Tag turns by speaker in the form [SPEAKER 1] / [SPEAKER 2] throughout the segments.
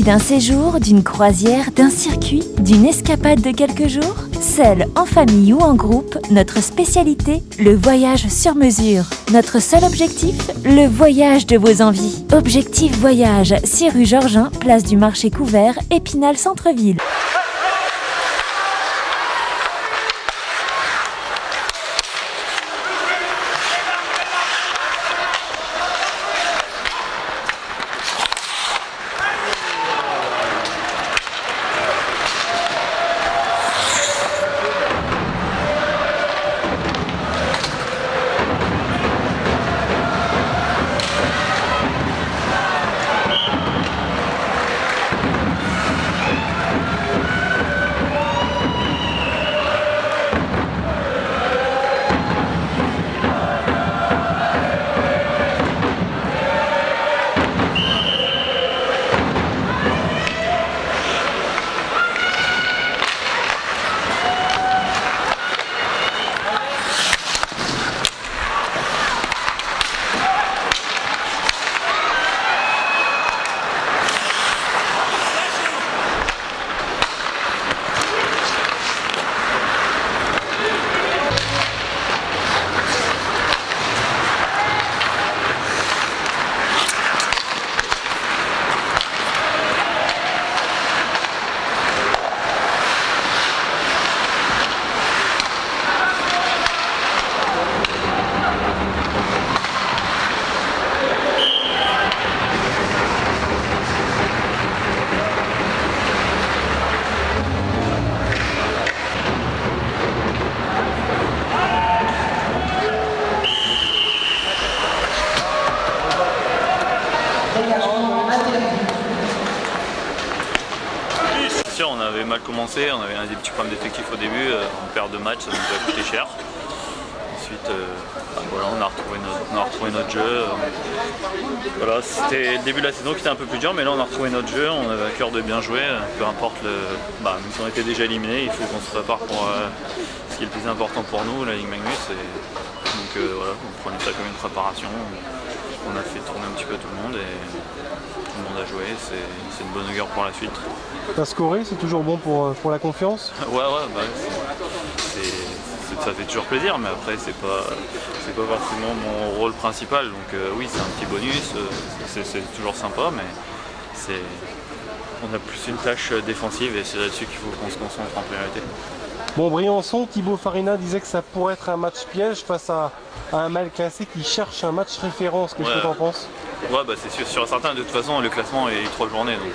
[SPEAKER 1] Envie d'un séjour, d'une croisière, d'un circuit, d'une escapade de quelques jours? Seul, en famille ou en groupe, notre spécialité, le voyage sur mesure. Notre seul objectif, le voyage de vos envies. Objectif Voyage, 6 rue Georgin, place du Marché Couvert, Épinal Centre-Ville.
[SPEAKER 2] On avait mal commencé, on avait des petits problèmes d'effectifs au début, on perd 2 matchs, ça nous a coûté cher. Ensuite, voilà, on a retrouvé notre jeu. Voilà, c'était le début de la saison qui était un peu plus dur, mais là on a retrouvé notre jeu, on avait à cœur de bien jouer, peu importe même si on était déjà éliminé, il faut qu'on se prépare pour ce qui est le plus important pour nous, la Ligue Magnus. Donc voilà, on prenait ça comme une préparation, on a fait tourner un petit peu tout le monde et tout le monde a joué, c'est une bonne augure pour la suite.
[SPEAKER 3] T'as scoré, c'est toujours bon pour la confiance?
[SPEAKER 2] Ouais, ça fait toujours plaisir, mais après c'est pas forcément mon rôle principal, donc oui c'est un petit bonus, c'est toujours sympa, mais on a plus une tâche défensive et c'est là-dessus qu'il faut qu'on se concentre en priorité.
[SPEAKER 3] Bon, Briançon, Thibaut Farina disait que ça pourrait être un match piège face à un mal classé qui cherche un match référence. Qu'est-ce que t'en penses?
[SPEAKER 2] Ouais, c'est sûr et certain. De toute façon, le classement est 3 journées, donc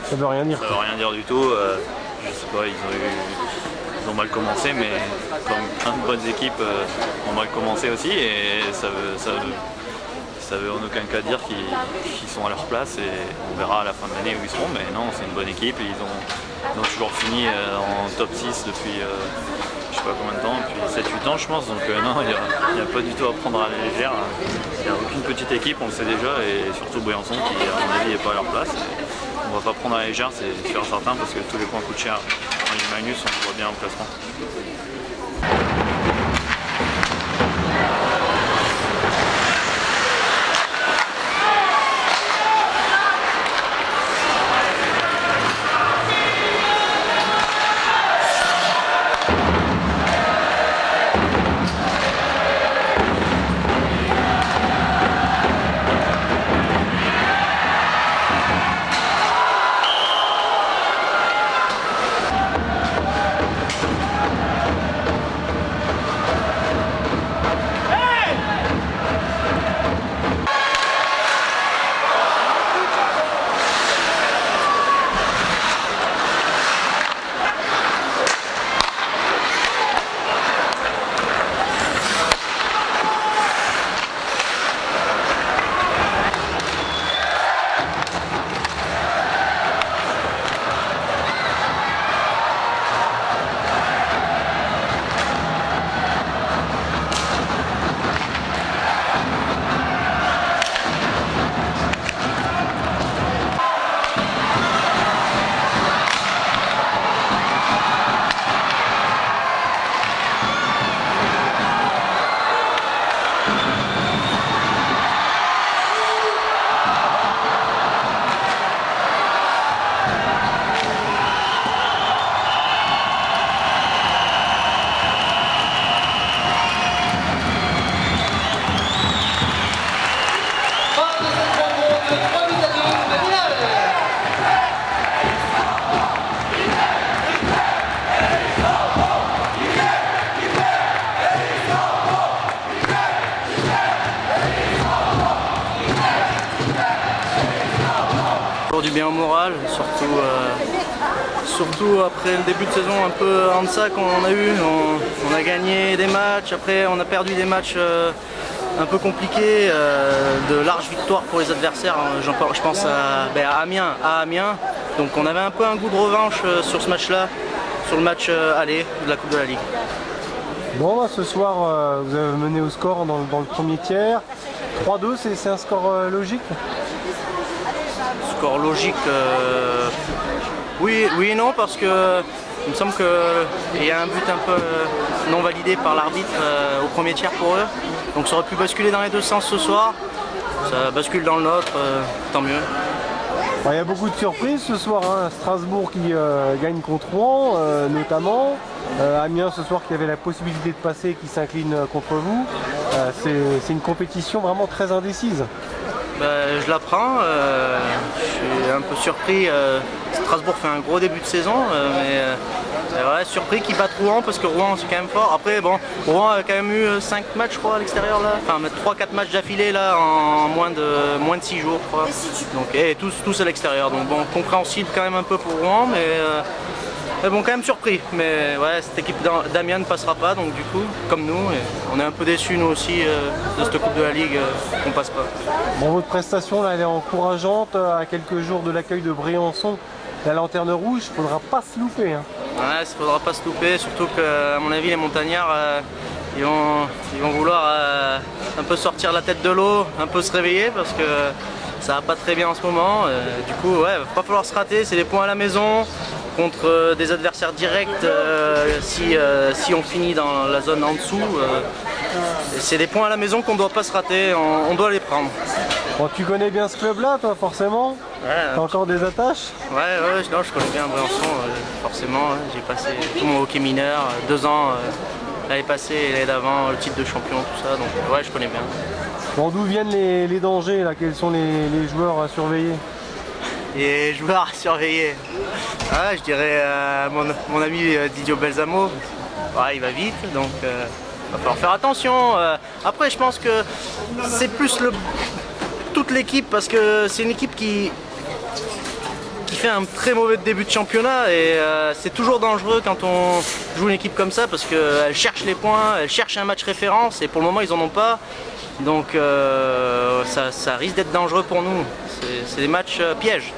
[SPEAKER 3] ça veut rien dire.
[SPEAKER 2] Ça veut rien dire du tout. Je sais pas, ils ont mal commencé, mais comme plein de bonnes équipes ont mal commencé aussi, et ça veut en aucun cas dire qu'ils sont à leur place, et on verra à la fin de l'année où ils seront, mais non, c'est une bonne équipe, et ils ont toujours fini en top 6 depuis je sais pas combien de temps, depuis 7-8 ans je pense, donc non, il n'y a pas du tout à prendre à la légère. Il n'y a aucune petite équipe, on le sait déjà, et surtout Briançon qui à mon avis n'est pas à leur place. On va pas prendre à la légère, c'est sûr et certain, parce que tous les points coûtent cher. En Ligue Magnus, on voit bien en classement.
[SPEAKER 4] du bien au moral, surtout après le début de saison un peu en deçà qu'on a eu. On a gagné des matchs, après on a perdu des matchs un peu compliqués, de larges victoires pour les adversaires. Je pense à Amiens. Donc on avait un peu un goût de revanche sur ce match-là, sur le match aller de la Coupe de la Ligue.
[SPEAKER 3] Bon, ce soir, vous avez mené au score dans le premier tiers. 3-2, c'est un score logique?
[SPEAKER 4] Score logique, oui et non, parce que il me semble qu'il y a un but un peu non validé par l'arbitre au premier tiers pour eux. Donc ça aurait pu basculer dans les deux sens ce soir. Ça bascule dans le nôtre, tant mieux.
[SPEAKER 3] Il y a beaucoup de surprises ce soir, hein. Strasbourg qui gagne contre Rouen notamment. Amiens ce soir qui avait la possibilité de passer et qui s'incline contre vous. C'est une compétition vraiment très indécise.
[SPEAKER 4] Je la prends, je suis un peu surpris. Strasbourg fait un gros début de saison, mais ouais, surpris qu'ils battent Rouen parce que Rouen c'est quand même fort. Après bon, Rouen a quand même eu 5 matchs je crois à l'extérieur là, enfin 3-4 matchs d'affilée là en moins de 6 jours je crois. Donc, et tous à l'extérieur, donc bon, compréhensible quand même un peu pour Rouen, mais bon, quand même surpris. Mais ouais, cette équipe d'Amiens ne passera pas, donc du coup, comme nous, et on est un peu déçus nous aussi de cette Coupe de la Ligue qu'on passe pas.
[SPEAKER 3] Bon, votre prestation là, elle est encourageante à quelques jours de l'accueil de Briançon. La Lanterne Rouge, il ne faudra pas se louper. Hein.
[SPEAKER 4] Ouais, il ne faudra pas se louper, surtout qu'à mon avis, les montagnards, ils vont vouloir un peu sortir la tête de l'eau, un peu se réveiller, parce que ça va pas très bien en ce moment. Du coup, ouais, il va pas falloir se rater, c'est des points à la maison contre des adversaires directs si on finit dans la zone en dessous. C'est des points à la maison qu'on ne doit pas se rater, on doit les prendre.
[SPEAKER 3] Bon, tu connais bien ce club-là, toi, forcément?
[SPEAKER 4] Ouais.
[SPEAKER 3] T'as encore des attaches?
[SPEAKER 4] Ouais, non, je connais bien Briançon, forcément. J'ai passé tout mon hockey mineur, 2 ans l'année passée et l'année d'avant, le titre de champion, tout ça, donc ouais, je connais bien.
[SPEAKER 3] Bon, d'où viennent les dangers, là? Quels sont les joueurs à surveiller?
[SPEAKER 4] Les joueurs à surveiller, je dirais mon ami Didio Belzamo, ouais, il va vite, donc il va falloir faire attention. Après, je pense que c'est plus toute l'équipe, parce que c'est une équipe qui fait un très mauvais début de championnat et c'est toujours dangereux quand on joue une équipe comme ça, parce qu'elle cherche les points, elle cherche un match référence et pour le moment ils en ont pas, donc ça risque d'être dangereux pour nous. C'est des matchs pièges.